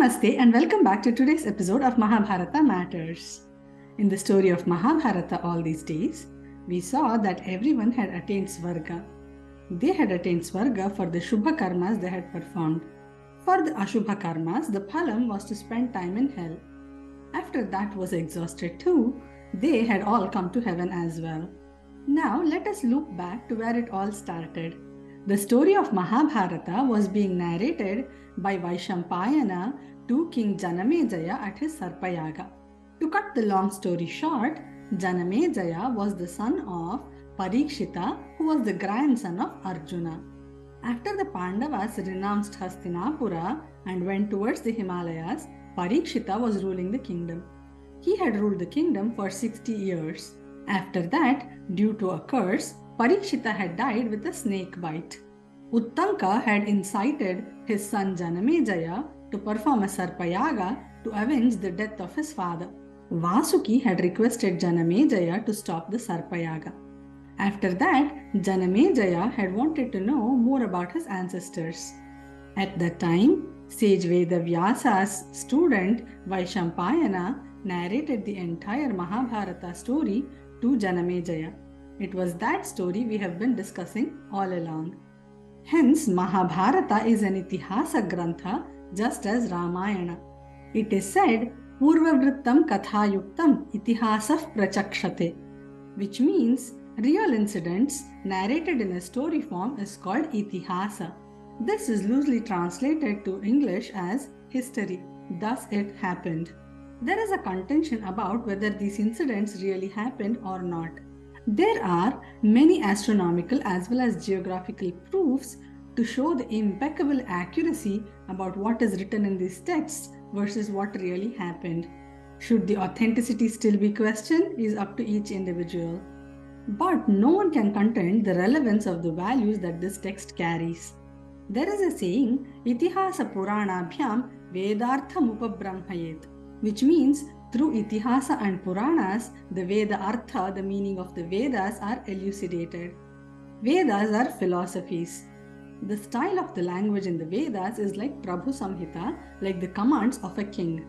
Namaste and welcome back to today's episode of Mahabharata Matters. In the story of Mahabharata all these days, we saw that everyone had attained Svarga. They had attained Svarga for the Shubha Karmas they had performed. For the Ashubha Karmas, the phalam was to spend time in hell. After that was exhausted too, they had all come to heaven as well. Now let us look back to where it all started. The story of Mahabharata was being narrated by Vaishampayana to King Janamejaya at his Sarpayaga. To cut the long story short, Janamejaya was the son of Parikshita, who was the grandson of Arjuna. After the Pandavas renounced Hastinapura and went towards the Himalayas, Parikshita was ruling the kingdom. He had ruled the kingdom for 60 years. After that, due to a curse, Parikshita had died with a snake bite. Uttanka had incited his son Janamejaya to perform a Sarpayaga to avenge the death of his father. Vasuki had requested Janamejaya to stop the Sarpayaga. After that, Janamejaya had wanted to know more about his ancestors. At that time, sage Vedavyasa's student Vaishampayana narrated the entire Mahabharata story to Janamejaya. It was that story we have been discussing all along. Hence, Mahabharata is an itihasa grantha just as Ramayana. It is said, Purvavrittam kathayuktam itihasah prachakshate, which means real incidents narrated in a story form is called itihasa. This is loosely translated to English as history, thus it happened. There is a contention about whether these incidents really happened or not. There are many astronomical as well as geographical proofs to show the impeccable accuracy about what is written in these texts versus what really happened. Should the authenticity still be questioned is up to each individual. But no one can contend the relevance of the values that this text carries. There is a saying, itihasa puranabhyam vedartham upabrahmayet, which means through itihasa and Puranas, the Veda Artha, the meaning of the Vedas, are elucidated. Vedas are philosophies. The style of the language in the Vedas is like Prabhu Samhita, like the commands of a king.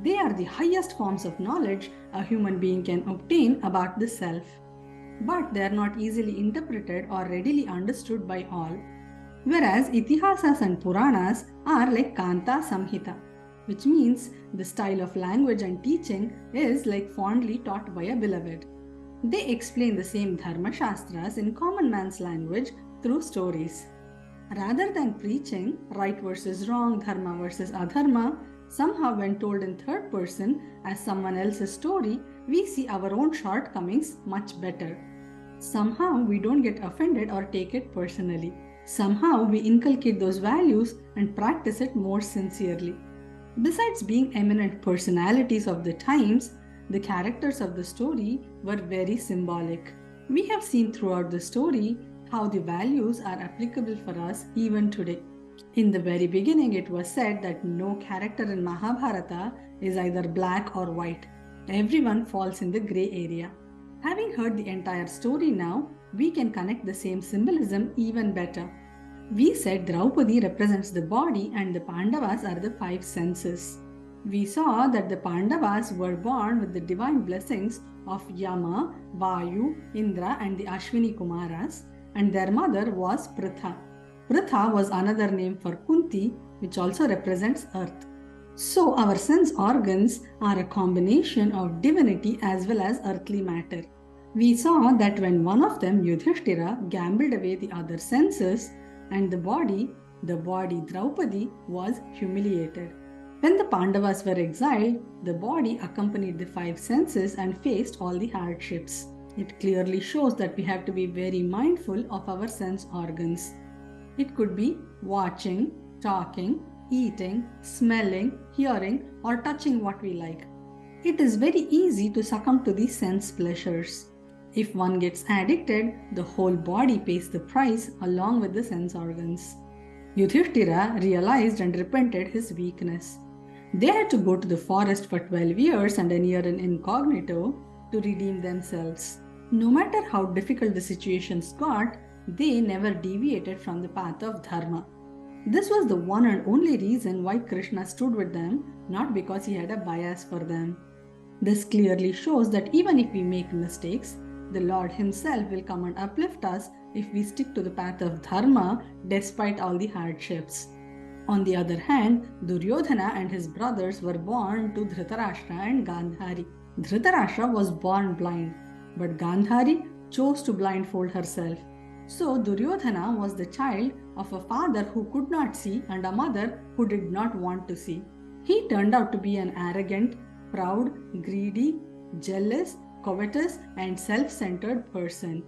They are the highest forms of knowledge a human being can obtain about the self. But they are not easily interpreted or readily understood by all. Whereas Itihasas and Puranas are like Kanta Samhita, which means the style of language and teaching is like fondly taught by a beloved. They explain the same Dharma Shastras in common man's language through stories. Rather than preaching right versus wrong, Dharma versus Adharma, somehow when told in third person as someone else's story, we see our own shortcomings much better. Somehow we don't get offended or take it personally. Somehow we inculcate those values and practice it more sincerely. Besides being eminent personalities of the times, the characters of the story were very symbolic. We have seen throughout the story how the values are applicable for us even today. In the very beginning, it was said that no character in Mahabharata is either black or white. Everyone falls in the gray area. Having heard the entire story now, we can connect the same symbolism even better. We said Draupadi represents the body and the Pandavas are the 5 senses. We saw that the Pandavas were born with the divine blessings of Yama, Vayu, Indra and the Ashwini Kumaras, and their mother was Pritha. Pritha was another name for Kunti, which also represents earth. So our sense organs are a combination of divinity as well as earthly matter. We saw that when one of them, Yudhishthira, gambled away the other senses, and the body Draupadi, was humiliated. When the Pandavas were exiled, the body accompanied the 5 senses and faced all the hardships. It clearly shows that we have to be very mindful of our sense organs. It could be watching, talking, eating, smelling, hearing, or touching what we like. It is very easy to succumb to these sense pleasures. If one gets addicted, the whole body pays the price along with the sense organs. Yudhishthira realized and repented his weakness. They had to go to the forest for 12 years and a year in incognito to redeem themselves. No matter how difficult the situations got, they never deviated from the path of Dharma. This was the one and only reason why Krishna stood with them, not because he had a bias for them. This clearly shows that even if we make mistakes, the Lord Himself will come and uplift us if we stick to the path of Dharma despite all the hardships. On the other hand, Duryodhana and his brothers were born to Dhritarashtra and Gandhari. Dhritarashtra was born blind, but Gandhari chose to blindfold herself. So Duryodhana was the child of a father who could not see and a mother who did not want to see. He turned out to be an arrogant, proud, greedy, jealous, covetous, and self-centered person.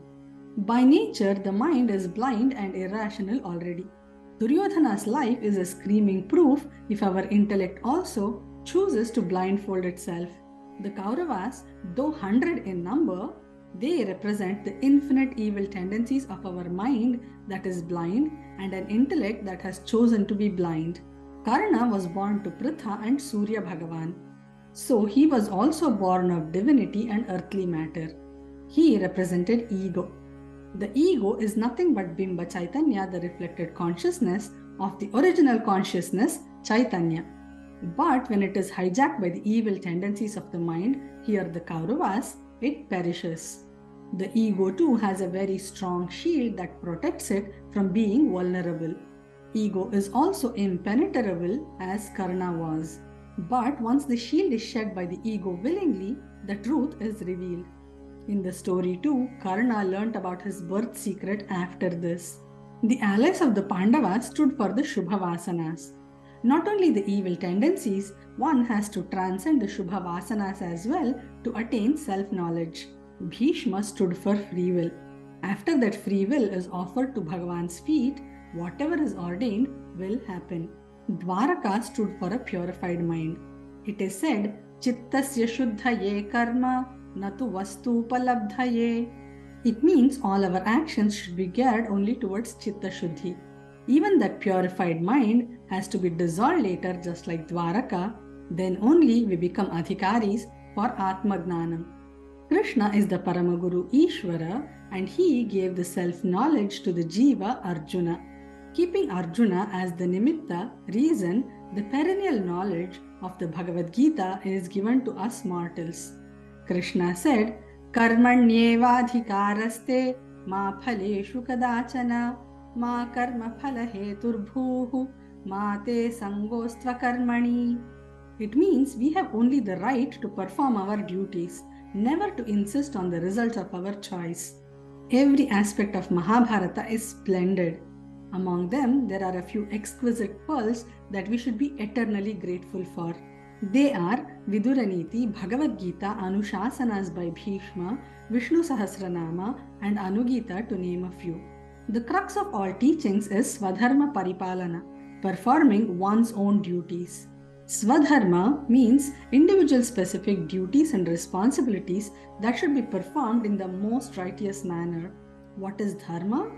By nature, the mind is blind and irrational already. Duryodhana's life is a screaming proof if our intellect also chooses to blindfold itself. The Kauravas, though 100 in number, they represent the infinite evil tendencies of our mind that is blind and an intellect that has chosen to be blind. Karna was born to Pritha and Surya Bhagavan. So he was also born of divinity and earthly matter. He represented ego. The ego is nothing but Bimba Chaitanya, the reflected consciousness of the original consciousness, Chaitanya. But when it is hijacked by the evil tendencies of the mind, here the Kauravas, it perishes. The ego too has a very strong shield that protects it from being vulnerable. Ego is also impenetrable as Karna was. But once the shield is shed by the ego willingly, the truth is revealed. In the story too, Karna learnt about his birth secret after this. The allies of the Pandavas stood for the Shubha Vasanas. Not only the evil tendencies, one has to transcend the Shubha Vasanas as well to attain self-knowledge. Bhishma stood for free will. After that free will is offered to Bhagavan's feet, whatever is ordained will happen. Dwaraka stood for a purified mind. It is said, Chittasya Shuddhaye Karma Natu Vastu Upalabdhaye. It means all our actions should be geared only towards Chitta Shuddhi. Even that purified mind has to be dissolved later, just like Dwaraka. Then only we become adhikaris for Atma Gnanam. Krishna is the Paramaguru Ishvara and he gave the self-knowledge to the Jiva Arjuna. Keeping Arjuna as the Nimitta, reason, the perennial knowledge of the Bhagavad Gita is given to us mortals. Krishna said, Karmanyevadhikaraste ma phaleshu kadachana ma karma phalaheturbhuhu ma te sangostva karmani. It means we have only the right to perform our duties, never to insist on the results of our choice. Every aspect of Mahabharata is splendid. Among them, there are a few exquisite pearls that we should be eternally grateful for. They are Viduraniti, Bhagavad Gita, Anushasanas by Bhishma, Vishnu Sahasranama, and Anugita, to name a few. The crux of all teachings is Swadharma Paripalana, performing one's own duties. Swadharma means individual specific duties and responsibilities that should be performed in the most righteous manner. What is Dharma?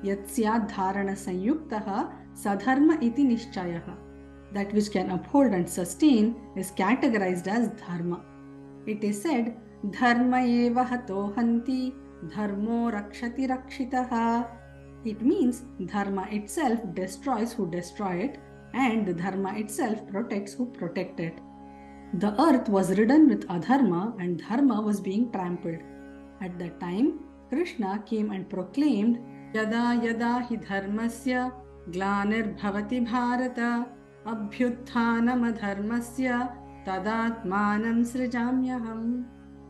Yatsya dharana sanyuktaha sadharma iti nishchayaha. That which can uphold and sustain is categorized as dharma. It is said, dharma eva hato hanti, dharmo rakshati rakshitaha. It means dharma itself destroys who destroy it, and the dharma itself protects who protect it. The earth was ridden with adharma and dharma was being trampled. At that time, Krishna came and proclaimed, Yada yada hi dharmasya glanir bhavati bharata abhyutthanam adharmasya tadatmanam srijamyaham.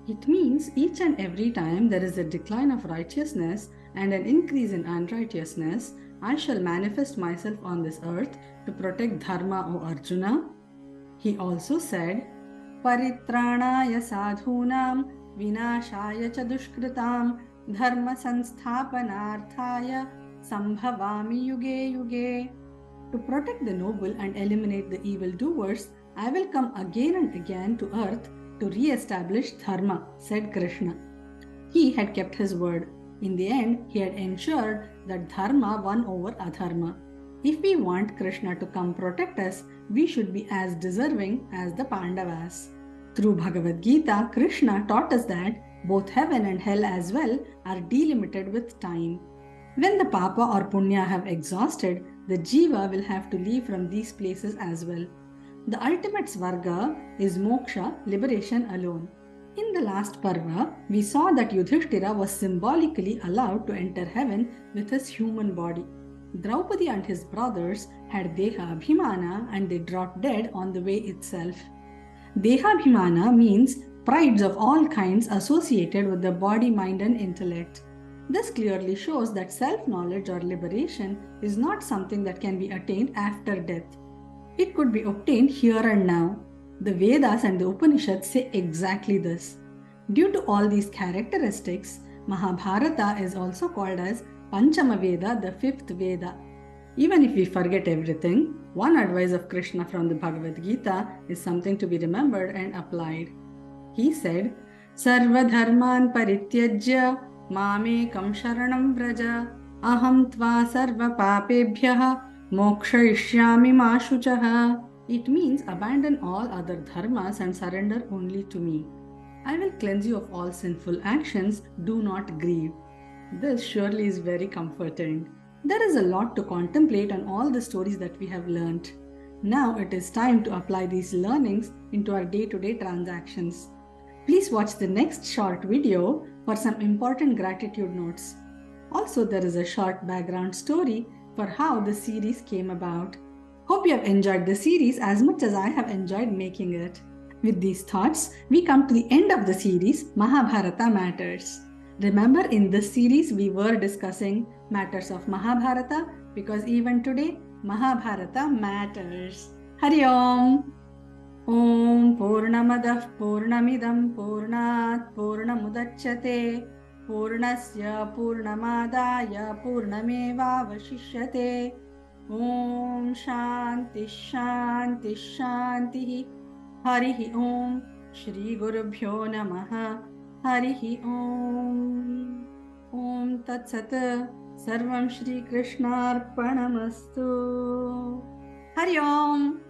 It means each and every time there is a decline of righteousness and an increase in unrighteousness, I shall manifest myself on this earth to protect dharma, O Arjuna. He also said, Paritranaya sadhunam vinashaya cha dushkritam dharma sansthapanarthaya sambhavami yuge yuge. To protect the noble and eliminate the evildoers, I will come again and again to earth to re-establish dharma, said Krishna. He had kept his word. In the end, he had ensured that dharma won over adharma. If we want Krishna to come protect us, we should be as deserving as the Pandavas. Through Bhagavad Gita, Krishna taught us that both heaven and hell as well are delimited with time. When the papa or punya have exhausted, the jiva will have to leave from these places as well. The ultimate svarga is moksha, liberation alone. In the last parva, we saw that Yudhishthira was symbolically allowed to enter heaven with his human body. Draupadi and his brothers had Deha Abhimana and they dropped dead on the way itself. Deha Abhimana means prides of all kinds associated with the body, mind, and intellect. This clearly shows that self-knowledge or liberation is not something that can be attained after death. It could be obtained here and now. The Vedas and the Upanishads say exactly this. Due to all these characteristics, Mahabharata is also called as Panchama Veda, the fifth Veda. Even if we forget everything, one advice of Krishna from the Bhagavad Gita is something to be remembered and applied. He said, Sarva dharman parityajya mamekam sharanam vraja aham tva sarva papebhyaha mokshayishyami ma shuchaha. It means abandon all other dharmas and surrender only to me. I will cleanse you of all sinful actions, do not grieve. This surely is very comforting. There is a lot to contemplate on all the stories that we have learnt. Now it is time to apply these learnings into our day-to-day transactions. Please watch the next short video for some important gratitude notes. Also, there is a short background story for how the series came about. Hope you have enjoyed the series as much as I have enjoyed making it. With these thoughts, we come to the end of the series, Mahabharata Matters. Remember, in this series, we were discussing matters of Mahabharata because even today, Mahabharata matters. Hari Om! Om Purnamadah Purnamidam Purnat Purnamudachyate Purnasya Purnamadaya Purnameva Vashishyate. Om Shanti Shanti Shanti. Harihi Om. Shri Gurubhyo Namaha. Harihi Om. Om Tat Sat. Sarvam Shri Krishnarpanamastu. Hari Om.